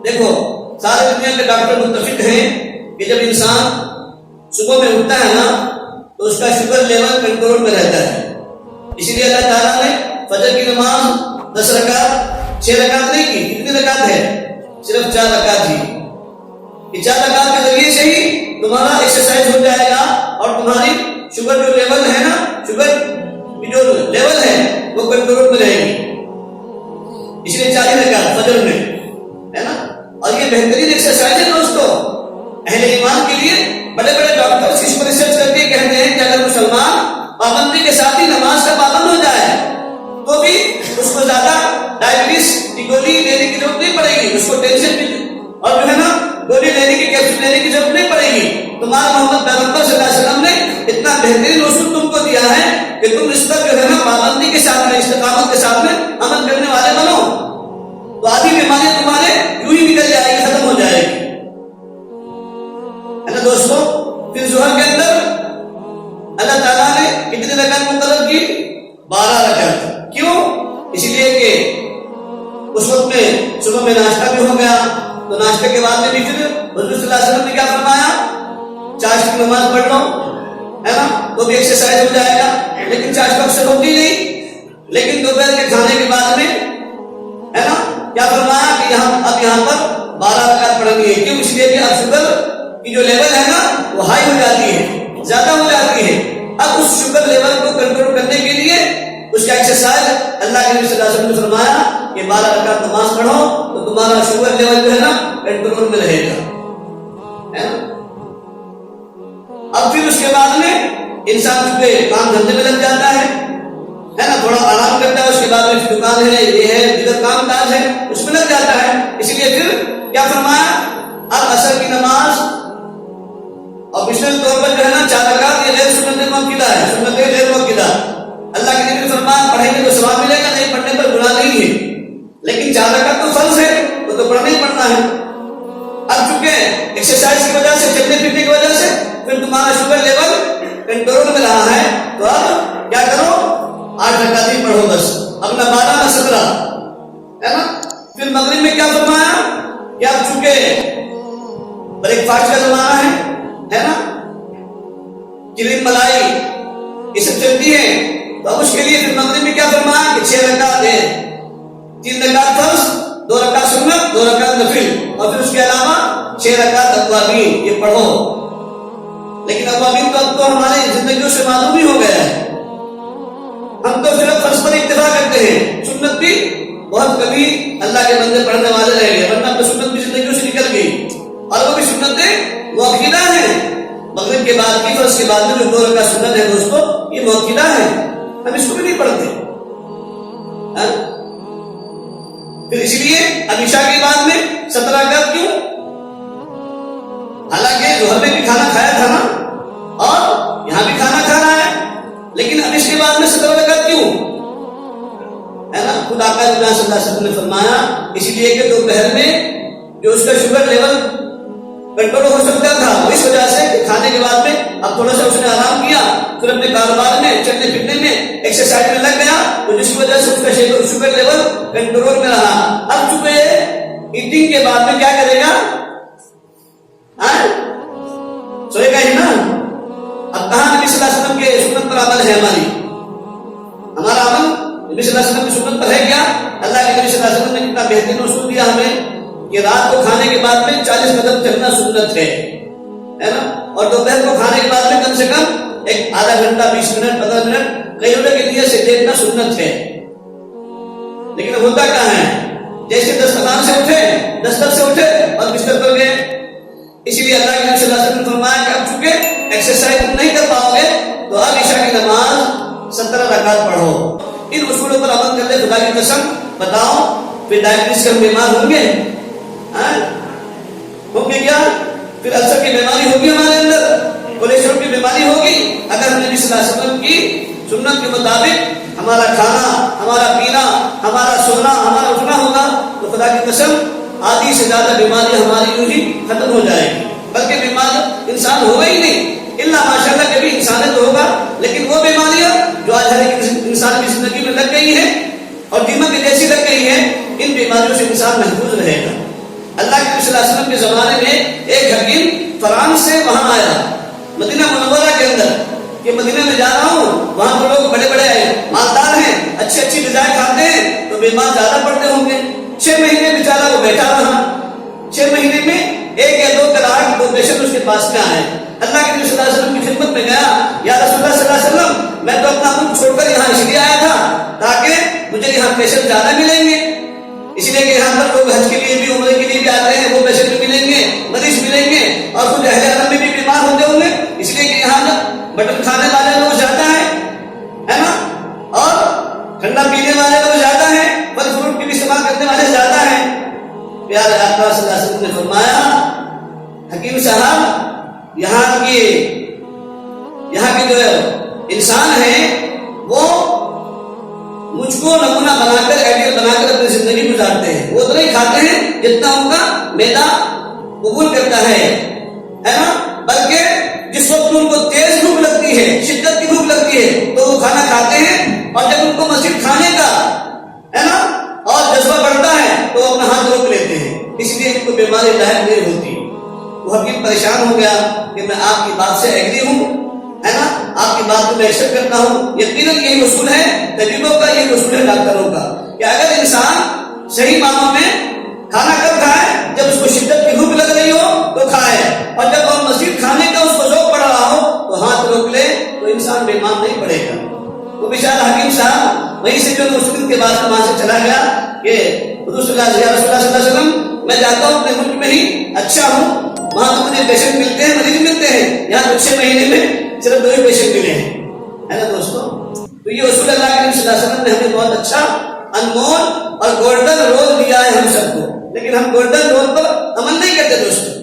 دیکھو سارے دنیا کے ڈاکٹر متفق ہیں کہ جب انسان صبح میں اٹھتا ہے نا تو اس کا شوگر لیول کنٹرول میں رہتا ہے. اسی لیے اللہ تعالیٰ نے فجر کی نماز 10 رکعت 6 رکعت نہیں کی. کتنی رکعت ہے؟ صرف 4 رکعت ہی. یہ 4 رکعت کے ذریعے سے ہی تمہارا ایکسرسائز ہو جائے گا اور تمہاری شوگر جو لیول ہے نا، شوگر کی جو لیول ہے وہ کنٹرول میں رہے گی. اس لیے 4 رکعت فجر میں ہے نا. اور یہ بہترین ایکسرسائز ہے دوستو اہل ایمان کے لیے. بڑے بڑے ڈاکٹر اس پر ریسرچ کر کے کہتے ہیں کہ اگر مسلمان پابندی کے ساتھ ہی نماز کا پابند ہو جائے تو بھی اس کو زیادہ ڈائبٹیز کی گولی لینے کی ضرورت نہیں پڑے گی. اس کو ٹینشن بھی اور جو ہے نا گولی لینے کی کیپسول لینے کی ضرورت نہیں پڑے گی. تمہارا محمد پیغمبر صلی اللہ علیہ وسلم نے اتنا بہترین اصول تم کو دیا ہے کہ تم اس پر جو ہے نا پابندی کے ساتھ میں، استقامت کے ساتھ میں عمل کرنے والے بنو تو آدھی بیماریاں تمہارے یوں ہی نکل جائے گی، ختم ہو جائے گی. ہے نا دوستو. پھر ظہر کے اندر اللہ تعالیٰ نے کتنی رکعت مقرر کی؟ 12 رکعت. کیوں؟ اس لیے کہ اس وقت میں صبح میں ناشتہ بھی ہو گیا تو ناشتے کے بعد میں بھی پھر حضور صلی اللہ علیہ وسلم نے کیا فرمایا؟ چاشت کی نماز پڑھ لو، ہے نا، تو بھی ایکسرسائز ہو جائے گا. لیکن چاشت اکثر ہوتی نہیں، لیکن دوپہر کے کھانے کے بعد میں ہے نا کیا فرمایا کہ یہاں پر 12 رکعت پڑھنی ہے. کیوں؟ اس لیے کہ اب شوگر کی جو لیول ہے نا وہ ہائی ہو جاتی ہے، زیادہ ہو جاتی ہے. اب اس شوگر لیول کو کنٹرول کرنے کے لیے اس کا ایکسرسائز اللہ کے نبی صلی اللہ علیہ وسلم نے فرمایا کہ 12 رکعت نماز پڑھو تو تمہارا شوگر لیول جو ہے نا کنٹرول میں رہے گا. اب پھر اس کے بعد میں انسان چونکہ کام دھندے میں لگ جاتا ہے نا، تھوڑا آرام کرتا ہے. اس کے بعد میں دکان ہے، یہ ہے، دیگر کام کاج ہے، اس میں لگ جاتا ہے. اس لیے پھر کیا فرمایا؟ اب عصر کی نماز اور مشتمل طور پر جو ہے نا 4 رکعت یہ غیر سنت مؤکدہ ہے، سنت غیر مؤکدہ. اللہ کے نبی نے فرمایا پڑھیں گے تو ثواب ملے گا، نہیں پڑھنے پر گناہ نہیں ہے. لیکن 4 رکعت تو فرض ہے، وہ تو پڑھنا ہی پڑھنا ہے. اب چونکہ ایکسرسائز کی وجہ سے، چلنے پھرنے کی وجہ سے پھر تمہارا شوگر لیول کنٹرول میں رہا ہے تو اب کیا کرو؟ 8 رکعت ہی پڑھو بس. اب نہ 12 نہ 17 ہے نا. پھر مغرب میں کیا فرمایا کہ اب چونکہ بریک فاسٹ کا زمانہ ہے نا، کریم ملائی یہ سب چلتی ہے تو اب اس کے لیے پھر مغرب میں کیا فرمایا کہ 6 رکعت ہے، 3 رکعت فرض، 2 رکعت سنت، 2 رکعت نفل، اور پھر اس کے علاوہ 6 رکعت اوابین یہ پڑھو. لیکن اوابین تو اب تو ہماری زندگیوں سے معلوم ہی ہو گیا ہے. ہم تو صرف فرض پر اکتفا کرتے ہیں، سنت بھی بہت کبھی اللہ کے بندے پڑھنے والے رہ گئے، ورنہ تو سنت بھی زندگیوں سے نکل گئی. اور وہ بھی سنتیں مؤکدہ ہیں. مغرب کے بعد کی، فرض کے بعد میں جو 2 رکعت سنت ہے دوستو یہ مؤکدہ ہے، ہم اس کو بھی نہیں پڑھتے. پھر اس لیے اب عشاء کے بعد میں 17 رکعت کیوں؟ حالانکہ ظہر میں بھی کھانا کھایا تھا نا اور یہاں بھی کھانا کھا رہا ہے، لیکن اب اس کے بعد میں 17 رکعت کیوں؟ ہے نا. خود آقا صلی اللہ علیہ وسلم نے فرمایا اسی لیے کہ دوپہر میں جو اس کا شوگر لیول کنٹرول ہو سکتا تھا وہ اس وجہ سے کہ کھانے کے بعد میں اب تھوڑا سا اس نے آرام کیا، پھر اپنے کاروبار میں، چلنے پھرنے میں، ایکسرسائز میں لگ گیا، تو جس کی وجہ سے اس کا شوگر لیول کنٹرول میں رہا. اب چونکہ ایٹنگ کے بعد میں کیا کرے گا؟ سوئے گا ہی نا. اب کہاں نبی صلی اللہ علیہ وسلم کے سنت پر عمل ہے؟ ہمارا عمل نبی صلی اللہ علیہ وسلم کی سنت پر ہے کیا؟ اللہ کے نبی صلی اللہ علیہ وسلم نے کتنا بہترین اصول دیا ہمیں کہ رات کو کھانے کے بعد میں 40 قدم چلنا سنت ہے نا. اور دوپہر کو کھانے کے بعد میں کم سے کم ایک آدھا گھنٹہ، 20 منٹ، 15 منٹ قیلولہ کے لیے سے دیکھنا سنت ہے. لیکن ہوتا کہاں ہے؟ جیسے دسترخوان سے اٹھے، دستر سے اٹھے اور بستر پر گئے. اسی لیے اللہ کے نبی صلی اللہ علیہ وسلم نے فرمایا کہ اب چونکہ ایکسرسائز نہیں کر پاؤ گے تو اب عشاء کی نماز 17 رکعت پڑھو. ان اصولوں پر عمل کر لے. خدا کی قسم بتاؤ پھر ڈائبٹیز کے بیمار ہوں گے؟ ہوگی کیا؟ پھر السر کی بیماری ہوگی ہمارے اندر، کولیسٹرول کی بیماری ہوگی. اگر ہم نبی صلی اللہ علیہ وسلم کی سنت کے مطابق ہمارا کھانا، ہمارا پینا، ہمارا سونا، ہمارا اٹھنا ہوگا تو خدا کی قسم آدھی سے زیادہ بیماری ہماری یوں ہی ختم ہو جائے گی. بلکہ بیمار انسان ہوگا ہی نہیں، الا ماشاءاللہ کبھی انسانیت ہوگا. لیکن وہ بیماریاں جو آج ہر ایک انسان کی زندگی میں لگ گئی ہیں اور دیمک جیسی لگ گئی ہیں، ان بیماریوں سے انسان محفوظ رہے گا. اللہ کے نبی صلی اللہ علیہ وسلم کے زمانے میں ایک حکیم فرانس سے وہاں آیا مدینہ منورہ کے اندر کہ مدینہ میں جا رہا ہوں، وہاں پر لوگ بڑے بڑے مالدار ہیں، اچھی اچھی غذائیں کھاتے ہیں، تو بیمار زیادہ پڑتے ہوں گے۔ 6 مہینے بیچارہ وہ بیٹھا رہا، 6 مہینے میں 1 یا 2 طلاق 2 پیشنٹ اس کے پاس میں آئے۔ اللہ کے نبی صلی اللہ علیہ وسلم کی خدمت میں گیا، یا رسول اللہ صلی اللہ علیہ وسلم میں تو اپنا ملک چھوڑ کر یہاں اس لیے آیا تھا تاکہ مجھے یہاں پیشنٹ زیادہ ملیں گے، اس لیے کہ یہاں پر لوگ حج کے لیے بھی عمرے کے لیے بھی آتے ہیں، وہ پیشنٹ بھی ملیں گے، مریض ملیں گے، اور کچھ اہل حرم میں بھی بیمار ہوتے ہوں گے، اس لیے کہ یہاں مٹن کھانے والے لوگ زیادہ ہیں، ہے نا، اور ٹھنڈا پینے والے لوگ زیادہ ہیں، پھل فروٹ کی بھی استعمال کرنے والے زیادہ ہیں۔ پیارے آقا صلی اللہ علیہ وسلم نے فرمایا، حکیم صاحب یہاں کے جو انسان ہیں وہ مجھ کو نمونہ بنا کر آئیڈیل بنا کر اپنی زندگی گزارتے ہیں، وہ اتنا ہی کھاتے ہیں جتنا ان کا معدہ قبول کرتا ہے نا، بلکہ جس وقت ان کو تیز بھوک لگتی ہے، شدت کی بھوک لگتی ہے تو وہ کھانا کھاتے ہیں، اور جب ان کو مزید کھانے کا ہے نا اور جذبہ بڑھتا ہے تو وہ اپنا ہاتھ روک لیتے ہیں، اس لیے ان کو بیماری لاحق نہیں ہوتی۔ وہ حکیم پریشان ہو گیا کہ میں آپ کی بات سے ایگری ہوں، ہے نا، آپ کی بات کو میں ایکسپٹ کرتا ہوں، یقیناً یہی اصول ہے طبیبوں کا، یہی اصول ہے ڈاکٹروں کا کہ اگر انسان صحیح معنوں میں کھانا کب کھائے، جب اس کو شدت کی بھوک لگ رہی ہو تو کھائے، اور جب اور مزید کھانے کا اس کو ذوق پڑ رہا ہو تو ہاتھ روک لے، تو انسان بیمار نہیں پڑے گا۔ وہ بیچارہ حکیم صاحب وہیں سے جو مشکل کے بعد وہاں سے چلا گیا کہ حضور صلی اللہ علیہ وسلم میں جاتا ہوں اپنے ملک میں ہی اچھا ہوں، وہاں تو مجھے پیشنٹ ملتے ہیں، مریض ملتے ہیں، یہاں تو 6 مہینے میں صرف 2 ہی پیشنٹ ملے ہیں، ہے نا دوستو۔ تو یہ اصول اللہ کے نبی صلی اللہ علیہ وسلم نے ہمیں بہت اچھا انمول اور گولڈن رول دیا ہے ہم سب کو، لیکن ہم گولڈن رول پر عمل نہیں کرتے دوستو۔